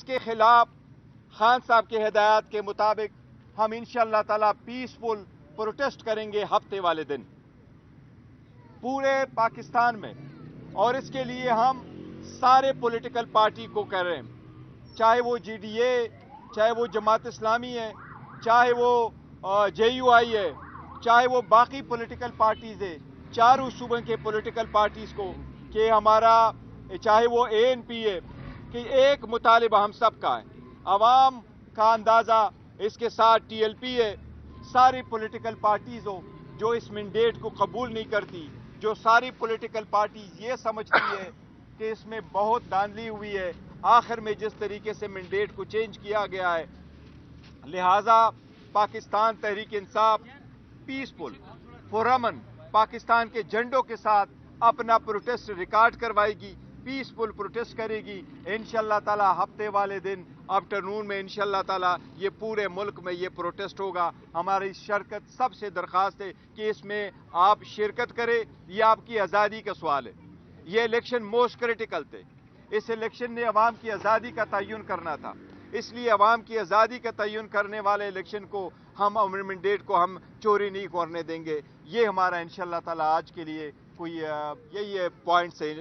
کے خلاف خان صاحب کے ہدایات کے مطابق ہم انشاءاللہ تعالی پیسفل پروٹیسٹ کریں گے ہفتے والے دن پورے پاکستان میں، اور اس کے لیے ہم سارے پولیٹیکل پارٹی کو کہہ رہے ہیں، چاہے وہ جی ڈی اے، چاہے وہ جماعت اسلامی ہے، چاہے وہ جے یو آئی ہے، چاہے وہ باقی پولیٹیکل پارٹیز ہے، چاروں صوبوں کے پولیٹیکل پارٹیز کو، کہ ہمارا چاہے وہ اے این پی ہے، کہ ایک مطالبہ ہم سب کا ہے، عوام کا اندازہ اس کے ساتھ ٹی ایل پی ہے، ساری پولیٹیکل پارٹیز ہو جو اس مینڈیٹ کو قبول نہیں کرتی، جو ساری پولیٹیکل پارٹیز یہ سمجھتی ہے کہ اس میں بہت دھاندلی ہوئی ہے، آخر میں جس طریقے سے مینڈیٹ کو چینج کیا گیا ہے، لہٰذا پاکستان تحریک انصاف پیسفل پرامن پاکستان کے جھنڈوں کے ساتھ اپنا پروٹیسٹ ریکارڈ کروائے گی، پیسفل پروٹیسٹ کرے گی انشاءاللہ تعالی ہفتے والے دن آفٹرنون میں انشاءاللہ تعالی یہ پورے ملک میں یہ پروٹیسٹ ہوگا۔ ہماری شرکت سب سے درخواست ہے کہ اس میں آپ شرکت کریں، یہ آپ کی آزادی کا سوال ہے، یہ الیکشن موسٹ کریٹیکل تھے، اس الیکشن نے عوام کی آزادی کا تعین کرنا تھا، اس لیے عوام کی آزادی کا تعین کرنے والے الیکشن کو ہم مینڈیٹ کو ہم چوری نہیں کرنے دیں گے۔ یہ ہمارا انشاءاللہ تعالی آج کے لیے کوئی یہی پوائنٹس ہے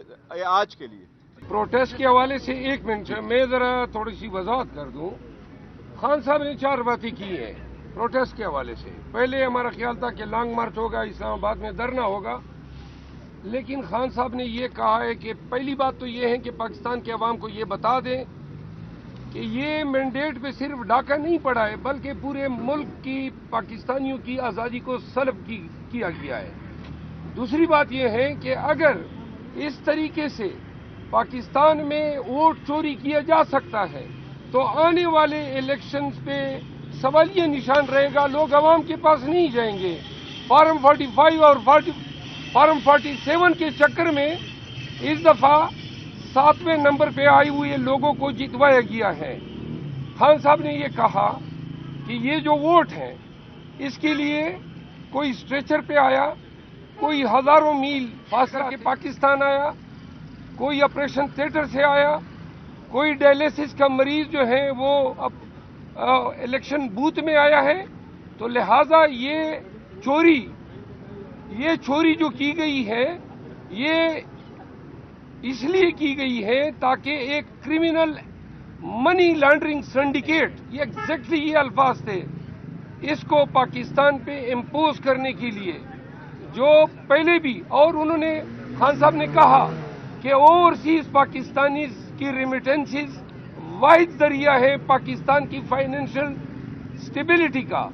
آج کے لیے۔ پروٹیسٹ کے حوالے سے ایک منٹ میں ذرا تھوڑی سی وضاحت کر دوں۔ خان صاحب نے 4 باتیں کی ہیں پروٹیسٹ کے حوالے سے۔ پہلے ہمارا خیال تھا کہ لانگ مارچ ہوگا، اسلام آباد میں دھرنا ہوگا، لیکن خان صاحب نے یہ کہا ہے کہ پہلی بات تو یہ ہے کہ پاکستان کے عوام کو یہ بتا دیں کہ یہ مینڈیٹ پہ صرف ڈاکہ نہیں پڑا ہے، بلکہ پورے ملک کی پاکستانیوں کی آزادی کو سلب کیا گیا ہے۔ دوسری بات یہ ہے کہ اگر اس طریقے سے پاکستان میں ووٹ چوری کیا جا سکتا ہے تو آنے والے الیکشنز پہ سوالیہ نشان رہے گا، لوگ عوام کے پاس نہیں جائیں گے۔ فارم 45 اور فارم 47 کے چکر میں اس دفعہ 7ویں نمبر پہ آئے ہوئے لوگوں کو جتوایا گیا ہے۔ خان صاحب نے یہ کہا کہ یہ جو ووٹ ہیں اس کے لیے کوئی اسٹریچر پہ آیا، کوئی ہزاروں میل فاصلہ کے پاکستان آیا، کوئی آپریشن تھیٹر سے آیا، کوئی ڈائلیسس کا مریض جو ہے وہ الیکشن بوتھ میں آیا ہے، تو لہذا یہ چوری جو کی گئی ہے یہ اس لیے کی گئی ہے تاکہ ایک کرمنل منی لانڈرنگ سنڈیکیٹ، یہ ایگزیکٹلی یہ الفاظ تھے، اس کو پاکستان پہ امپوز کرنے کے لیے، جو پہلے بھی، اور انہوں نے خان صاحب نے کہا کہ اوورسیز پاکستانیز کی ریمیٹنسز واحد ذریعہ ہے پاکستان کی فائنینشل سٹیبلٹی کا۔